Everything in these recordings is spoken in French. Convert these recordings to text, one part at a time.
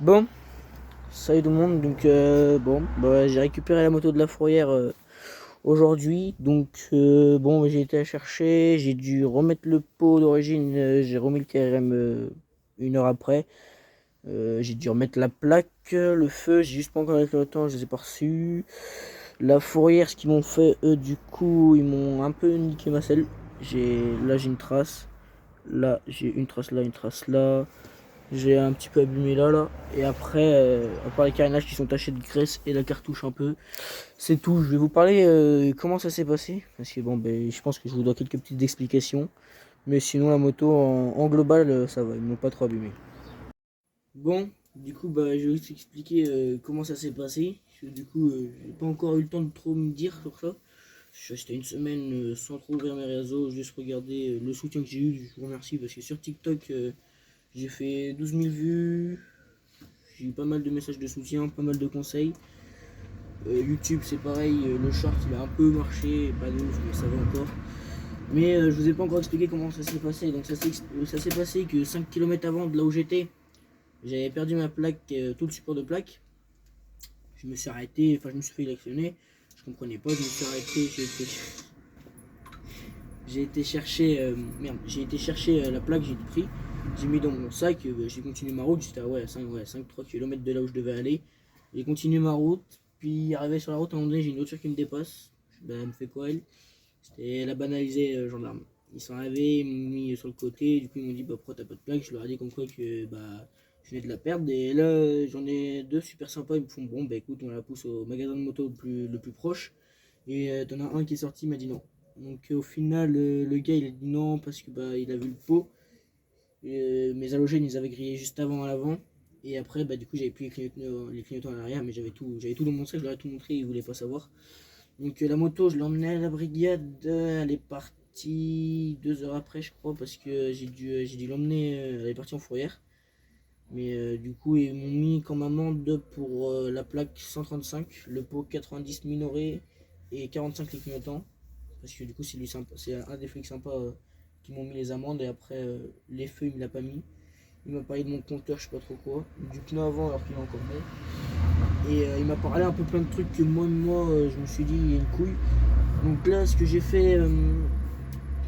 Bon, salut tout le monde. Donc j'ai récupéré la moto de la fourrière aujourd'hui. Donc j'ai été à chercher, j'ai dû remettre le pot d'origine, j'ai remis le KRM 1 heure après. J'ai dû remettre la plaque, le feu, j'ai juste pas encore avec le temps, je les ai pas reçus. La fourrière, ce qu'ils m'ont fait, eux, du coup, ils m'ont un peu niqué ma selle. J'ai une trace, là j'ai une trace là, une trace là. J'ai un petit peu abîmé là. Et après, à part les carénages qui sont tachés de graisse et la cartouche un peu, c'est tout. Je vais vous parler comment ça s'est passé. Parce que je pense que je vous dois quelques petites explications. Mais sinon, la moto en global, ça va. Ils m'ont pas trop abîmé. Bon, je vais vous expliquer comment ça s'est passé. J'ai pas encore eu le temps de trop me dire sur ça. Je suis resté une semaine sans trop ouvrir mes réseaux, juste regarder le soutien que j'ai eu. Je vous remercie parce que sur TikTok, j'ai fait 12 000 vues. J'ai eu pas mal de messages de soutien, pas mal de conseils. YouTube c'est pareil, le short il a un peu marché, pas de ouf mais ça va encore. Mais je vous ai pas encore expliqué comment ça s'est passé. Donc ça s'est passé que 5 km avant de là où j'étais, j'avais perdu ma plaque, tout le support de plaque. Je me suis arrêté, enfin je me suis fait électionner. Je comprenais pas, je me suis arrêté, j'ai été chercher la plaque, j'ai pris, j'ai mis dans mon sac, j'ai continué ma route, j'étais à 5-3 km de là où je devais aller. J'ai continué ma route, puis arrivé sur la route, à un moment donné, j'ai une voiture qui me dépasse. Elle me fait quoi elle? C'était la banalisée gendarme. Ils sont arrivés, ils m'ont mis sur le côté, du coup ils m'ont dit pourquoi t'as pas de plaque? Je leur ai dit comme quoi que je venais de la perdre. Et là j'en ai deux super sympas, ils me font bon écoute on la pousse au magasin de moto le plus proche. Et t'en as un qui est sorti, il m'a dit non. Donc au final, le gars il a dit non parce que il a vu le pot. Mes halogènes ils avaient grillé juste avant à l'avant. Et après du coup j'avais plus les clignotants à l'arrière, mais j'avais tout dans mon sac, je leur ai tout montré, ils voulaient pas savoir. Donc la moto je l'ai emmenée à la brigade, elle est partie 2 heures après je crois parce que j'ai dû l'emmener, elle est partie en fourrière. Mais du coup ils m'ont mis comme amende pour la plaque 135, le pot 90 minoré et 45 les clignotants. Parce que du coup, c'est un des flics sympas qui m'ont mis les amendes. Et après, les feux, il me l'a pas mis. Il m'a parlé de mon compteur, je sais pas trop quoi. Du pneu avant, alors qu'il est encore bon. Et il m'a parlé un peu plein de trucs que moi je me suis dit, il y a une couille. Donc là, ce que j'ai fait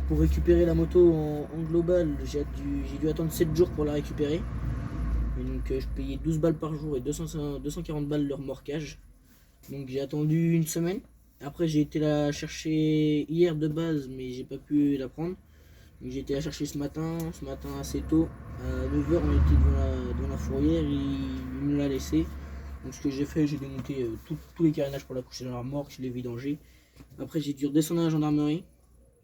pour récupérer la moto en global, j'ai dû attendre 7 jours pour la récupérer. Et donc, je payais 12 balles par jour et 240 balles le remorquage. Donc, j'ai attendu une semaine. Après, j'ai été la chercher hier de base, mais j'ai pas pu la prendre. J'ai été la chercher ce matin assez tôt. À 9 h, on était devant la fourrière, il me l'a laissé. Donc ce que j'ai fait, j'ai démonté tous les carénages pour la coucher dans la remorque, je l'ai vidangé. Après, j'ai dû redescendre à la gendarmerie.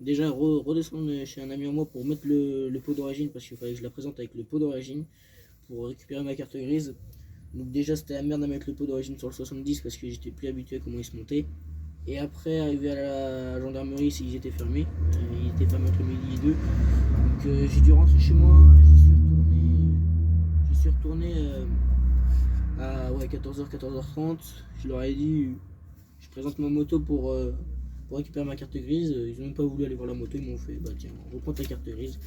Déjà, redescendre chez un ami à moi pour mettre le pot d'origine, parce qu'il fallait que je la présente avec le pot d'origine pour récupérer ma carte grise. Donc déjà, c'était la merde à mettre le pot d'origine sur le 70 parce que j'étais plus habitué à comment il se montait. Et après, arrivé à la gendarmerie, ils étaient fermés. Ils étaient fermés entre midi et 2. Donc j'ai dû rentrer chez moi. J'y suis retourné à 14 h, 14 h 30. Je leur ai dit, je présente ma moto pour récupérer ma carte grise. Ils n'ont même pas voulu aller voir la moto. Ils m'ont fait, tiens, reprends ta carte grise.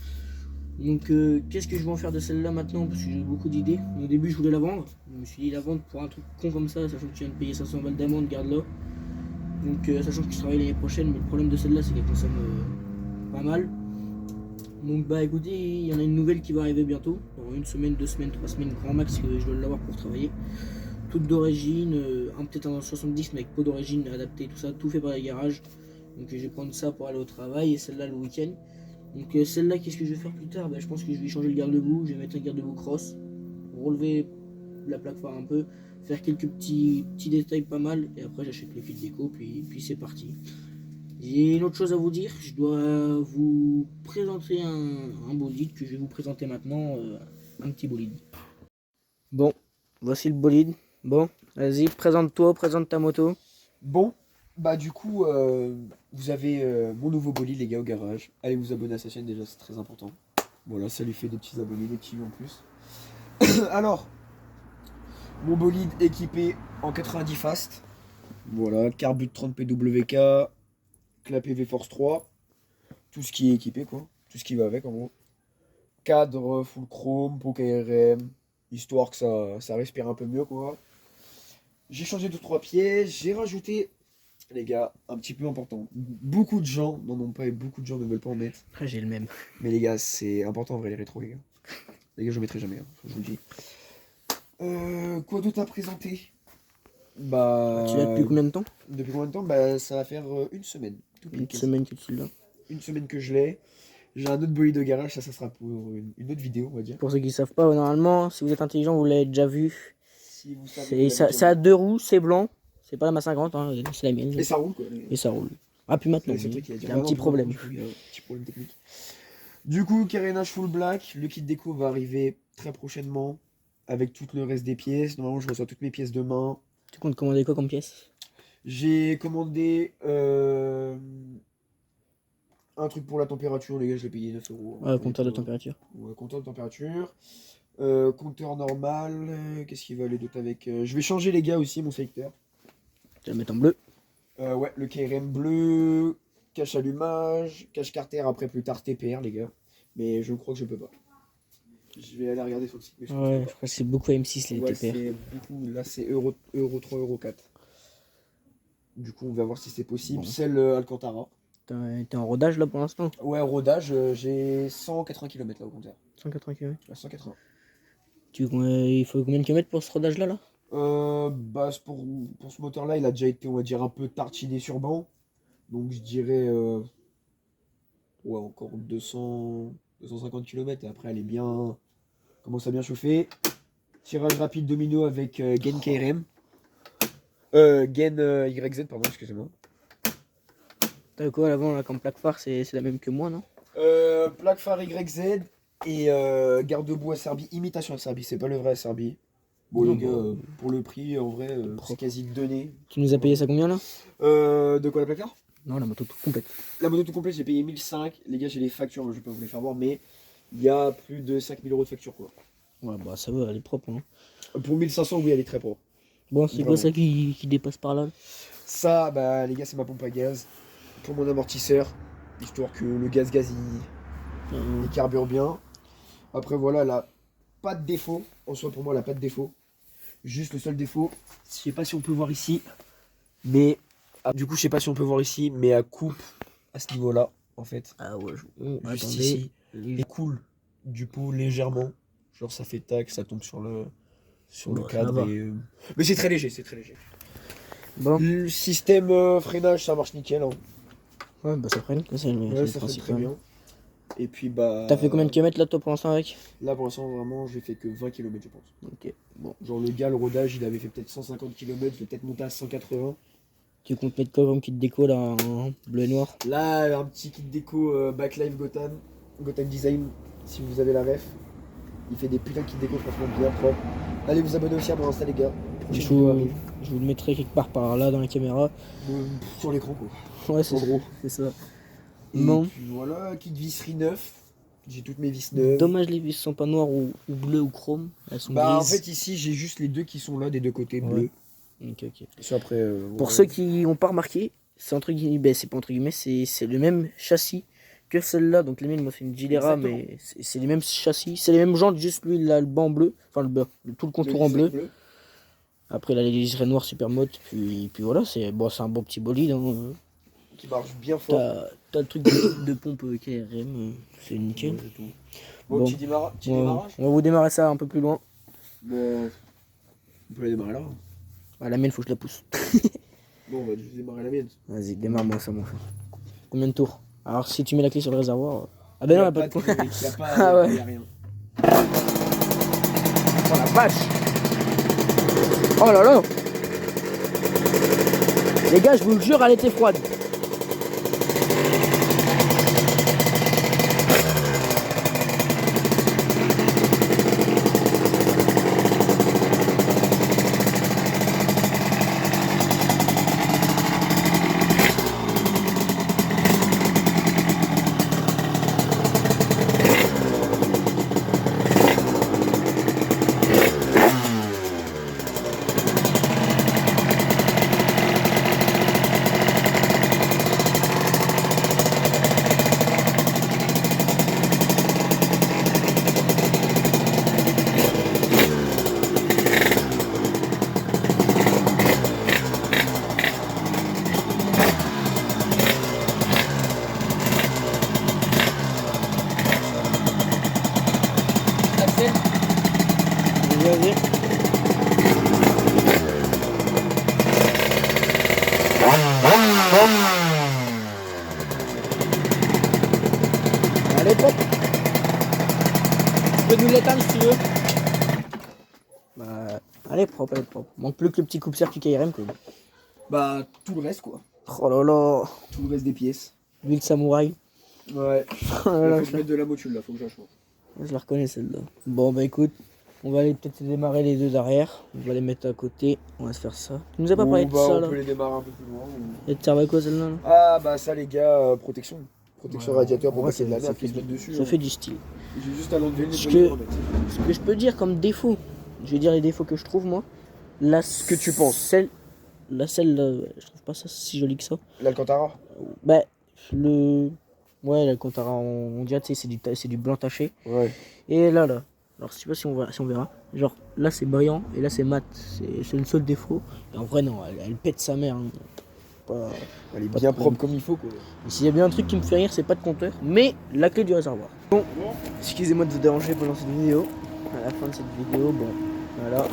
Donc qu'est-ce que je vais en faire de celle-là maintenant? Parce que j'ai beaucoup d'idées. Au début, je voulais la vendre. Je me suis dit, la vendre pour un truc con comme ça, sachant que tu viens de payer 500 balles d'amende, garde-la. Donc sachant que je travaille l'année prochaine, mais le problème de celle-là, c'est qu'elle consomme pas mal. Donc écoutez, il y en a une nouvelle qui va arriver bientôt, dans une semaine, 2 semaines, 3 semaines, grand max que je dois l'avoir pour travailler. Toute d'origine, peut-être un 70 mais avec pot d'origine adapté, tout ça, tout fait par les garages. Donc je vais prendre ça pour aller au travail et celle-là le week-end. Donc celle-là, qu'est-ce que je vais faire plus tard? Je pense que je vais changer le garde-boue, je vais mettre un garde-boue cross, relever la plaque phare un peu, faire quelques petits détails pas mal, et après j'achète le kit déco, puis c'est parti. J'ai une autre chose à vous dire, je dois vous présenter un bolide que je vais vous présenter maintenant, un petit bolide. Bon, voici le bolide. Bon, vas-y, présente-toi, présente ta moto. Bon, du coup, vous avez mon nouveau bolide, les gars, au garage. Allez vous abonner à sa chaîne, déjà, c'est très important. Voilà, ça lui fait des petits abonnés, des petits vues en plus. Alors, mon bolide équipé en 90 fast. Voilà, carbu de 30 PWK, clapet V-Force 3, tout ce qui est équipé, quoi. Tout ce qui va avec, en gros. Cadre full chrome, pot KRM, histoire que ça respire un peu mieux, quoi. J'ai changé 2-3 pièces, j'ai rajouté, les gars, un petit peu important. Beaucoup de gens n'en ont pas et beaucoup de gens ne veulent pas en mettre. Après, j'ai le même. Mais les gars, c'est important en vrai les rétros, les gars. Les gars, je ne mettrai jamais, hein, je vous le dis. Quoi d'autre à présenter? Bah. Tu l'as depuis combien de temps? Depuis combien de temps? Bah, ça va faire une semaine. Tout Une pile. semaine que tu l'as. Une semaine que je l'ai. J'ai un autre bolide de garage, ça sera pour une autre vidéo, on va dire. Pour ceux qui ne savent pas, normalement, si vous êtes intelligent, vous l'avez déjà vu. Si vous savez. Ça a 2 roues, c'est blanc. C'est pas la MA50, hein, c'est la mienne. Et ça roule, quoi. Et ça roule. Ah, puis maintenant, C'est le truc il qui y a un petit problème. Il y a un petit problème technique. Du coup, carénage full black. Le kit déco va arriver très prochainement avec tout le reste des pièces. Normalement, je reçois toutes mes pièces demain. Tu comptes commander quoi comme pièce? J'ai commandé un truc pour la température, les gars, je l'ai payé 9 euros. Ouais, compteur de température. Ouais, compteur de température. Compteur normal. Qu'est-ce qui va aller d'autre avec je vais changer, les gars, aussi mon sélecteur. Tu vas le mettre en bleu. Ouais, le KRM bleu, cache allumage, cache carter, après plus tard TPR, les gars. Mais je crois que je peux pas. Je vais aller regarder sur le site. Mais je Ouais, je crois que c'est beaucoup M6 les ouais, TPR. c'est beaucoup. Là, c'est euro 3, euro 4. Du coup, on va voir si c'est possible. Bon. Celle Alcantara. T'es en rodage là pour l'instant? Ouais, rodage, j'ai 180 km là au compteur. 180 km. Ouais, 180. Il faut combien de kilomètres pour ce rodage là? Bah, pour ce moteur-là, il a déjà été, on va dire, un peu tartiné sur banc. Donc, je dirais. Ouais, encore 250 km. Et après, elle est bien. Commence à bien chauffer. Tirage rapide domino avec gain KRM. Gain YZ, pardon, excusez-moi. T'as quoi à l'avant là comme plaque phare? C'est la même que moi, non? Plaque phare YZ et garde-boue Acerbi, imitation Acerbi, c'est pas le vrai Acerbi. Bon, Non, les gars, pour le prix, en vrai, c'est propre. quasi donné. Tu nous as payé ça combien là? De quoi, la placard? Non, la moto toute complète. La moto tout complète, j'ai payé 1005. Les gars, j'ai les factures, je vais pas vous les faire voir, mais il y a plus de 5000 euros de facture, quoi. Ouais, bah ça va, elle est propre. Hein. Pour 1500, oui, elle est très propre. Bon, c'est quoi ça qui dépasse par là? Ça, bah, les gars, c'est ma pompe à gaz pour mon amortisseur, histoire que le gaz il carbure bien. Après, voilà, elle a pas de défaut. En soi, pour moi, elle a pas de défaut. Juste le seul défaut, je sais pas si on peut voir ici, mais du coup, je sais pas si on peut voir ici, mais elle coupe à ce niveau-là, en fait. Ah ouais, Juste attendez. ici, et coule du pot légèrement. Genre, ça fait tac, ça tombe sur le Bah, ça cadre. va. Mais c'est très léger, c'est très léger. Bon, Le système freinage, ça marche nickel. Hein. ouais, bah ça freine, ça c'est Ouais, le ça fait principal. très bien. Et puis, bah. T'as fait combien de kilomètres là toi pour l'instant avec? Là, pour l'instant, vraiment, j'ai fait que 20 km, je pense. Ok, bon. Genre, le gars, le rodage, il avait fait peut-être 150 km, je vais peut-être monter à 180. Tu comptes mettre quoi comme kit déco là en bleu et noir? Là, un petit kit déco Backlife Gotham Design, si vous avez la ref. Il fait des putains de kits déco, franchement, bien propre. Allez vous abonner aussi à mon Insta, les gars. Je vous le mettrai quelque part par là dans la caméra. Sur l'écran, quoi. Ouais, c'est En gros. c'est ça. Et Bon. puis voilà, kit visserie neuf. J'ai toutes mes vis neuves. Dommage, les vis sont pas noires ou bleues ou chrome. Elles sont Bah, en grises. fait, ici, j'ai juste les deux qui sont là, des deux côtés Ouais. bleus. Ok, ok. Et après, Pour voilà. ceux qui n'ont pas remarqué, c'est entre guillemets, ben, c'est pas entre guillemets, c'est le même châssis que celle-là. Donc les miennes, il m'a fait une Gilera, Exactement. mais c'est les mêmes châssis, c'est les mêmes jantes, juste lui il a le banc bleu, enfin tout le contour en bleu. Après il a les liserés noirs super mode, puis voilà, c'est bon, c'est un bon petit bolide. Hein. Qui marche bien fort. T'as le truc de pompe KRM, c'est nickel. Ouais, c'est tout. Bon, Bon. petit démarrage. On va vous démarrer ça un peu plus loin. On peut la démarrer là. Ah, la mienne, faut que je la pousse. Bon, on va juste démarrer la mienne. Vas-y, démarre-moi ça, mon frère. Combien de tours? Alors si tu mets la clé sur le réservoir. Ah ben non, il n'y a pas de clé, point. y a pas, Ah ouais. y a rien. Oh la vache! Oh là là! Les gars, je vous le jure, elle était froide. Regardez. Allez, pop. Tu peux nous l'éteindre si tu veux. Bah, elle est propre, elle est propre. Manque plus que le petit coupe-circuit KRM quoi. Bah, tout le reste, quoi. Oh là là. Tout le reste des pièces. L'huile samouraï. Ouais. Oh là là, Faut que je mette de la motule, là, faut que je la change. je la reconnais celle-là. Bon bah écoute, on va aller peut-être démarrer les deux arrière. On va les mettre à côté. On va se faire ça. Tu nous as pas parlé de ça on là? peut les démarrer un peu plus loin. ou- Et tu servais à quoi celle-là là? Ah, bah, ça, les gars, protection. Protection Ouais, radiateur pour ouais, passer de la ça merde fait qui se mettent dessus. Ça hein. fait du style. J'ai juste à l'enlever, le Ce nettoyer, que- le remettre. Ce que je peux dire comme défaut, je vais dire les défauts que je trouve moi. La que tu penses. Celle là, je trouve pas ça si joli que ça. L'Alcantara. Bah, le. Ouais, là, quand on dirait, tu sais, c'est du blanc taché. Ouais. Et là, alors je sais pas si on verra. Genre, là c'est brillant et là c'est mat. C'est le seul défaut. Et en vrai, non, elle pète sa mère. Hein. Pas... Elle est Pas bien de propre comme il faut, quoi. Et s'il y a bien un truc qui me fait rire, c'est pas de compteur, mais la clé du réservoir. Bon, excusez-moi de vous déranger pendant cette vidéo. À la fin de cette vidéo, bon, voilà.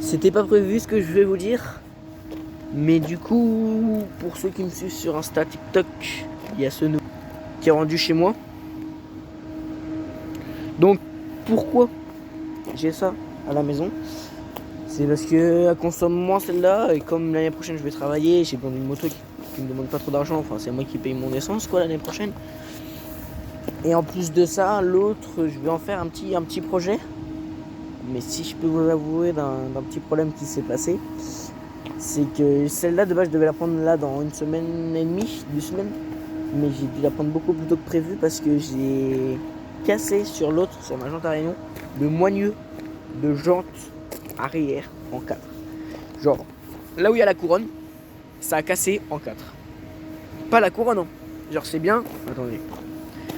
C'était pas prévu ce que je vais vous dire. Mais du coup, pour ceux qui me suivent sur Insta, TikTok, il y a ce nouveau qui est rendu chez moi. Donc, pourquoi j'ai ça à la maison? C'est parce que elle consomme moins celle-là, et comme l'année prochaine je vais travailler, j'ai besoin d'une moto qui me demande pas trop d'argent, enfin c'est moi qui paye mon essence quoi l'année prochaine. Et en plus de ça, l'autre, je vais en faire un petit projet. Mais si je peux vous avouer d'un petit problème qui s'est passé, c'est que celle-là de base je devais la prendre là dans une semaine et demie, 2 semaines. Mais j'ai dû la prendre beaucoup plus tôt que prévu parce que j'ai cassé sur l'autre, sur ma jante à rayon, le moigneux de jante arrière en 4. Genre, là où il y a la couronne, ça a cassé en 4. Pas la couronne, non. Genre, c'est bien. Attendez.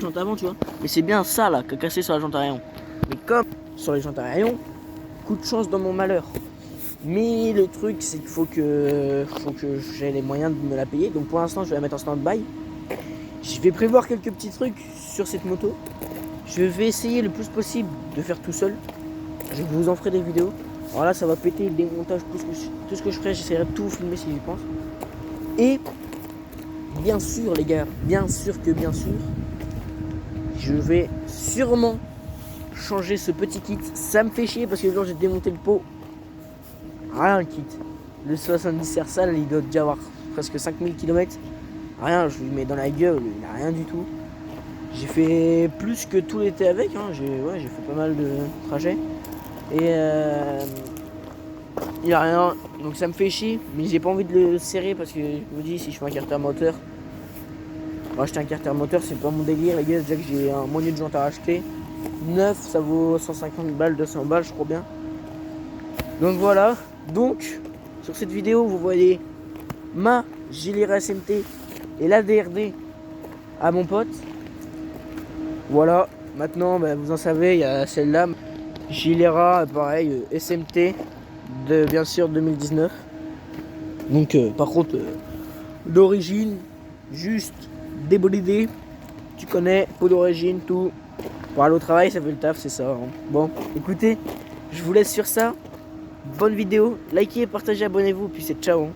Jante avant, tu vois. Mais c'est bien ça là qui a cassé sur la jante à rayon. Mais comme sur les jantes à rayon, coup de chance dans mon malheur. Mais le truc, c'est qu'il faut que j'ai les moyens de me la payer. Donc pour l'instant, je vais la mettre en stand-by. Je vais prévoir quelques petits trucs sur cette moto. Je vais essayer le plus possible de faire tout seul. Je vous en ferai des vidéos. Alors là, ça va péter le démontage, tout ce que je ferai. J'essaierai de tout filmer si j'y pense. Et bien sûr, les gars, bien sûr, je vais sûrement changer ce petit kit. Ça me fait chier parce que le jour j'ai démonté le pot. Rien le kit. Le 70 Ersal, il doit déjà avoir presque 5000 km. Rien, je lui mets dans la gueule, il n'a rien du tout. J'ai fait plus que tout l'été avec, hein. J'ai fait pas mal de trajets. Et il a rien, donc ça me fait chier. Mais j'ai pas envie de le serrer parce que je me dis si je fais un carter moteur, acheter un carter moteur c'est pas mon délire les gars. Déjà que j'ai un moignon de jante à acheter. Neuf, ça vaut 150 balles, 200 balles je crois bien. Donc voilà, donc sur cette vidéo vous voyez ma Gilera SMT et la DRD à mon pote. Voilà, maintenant vous en savez, il y a celle-là, Gilera pareil, SMT de bien sûr 2019. Donc par contre d'origine, juste débolidé, tu connais, peau d'origine, tout. Pour aller au travail, ça fait le taf, c'est ça. Hein. Bon, écoutez, je vous laisse sur ça. Bonne vidéo, likez, partagez, abonnez-vous, puis c'est ciao. Hein.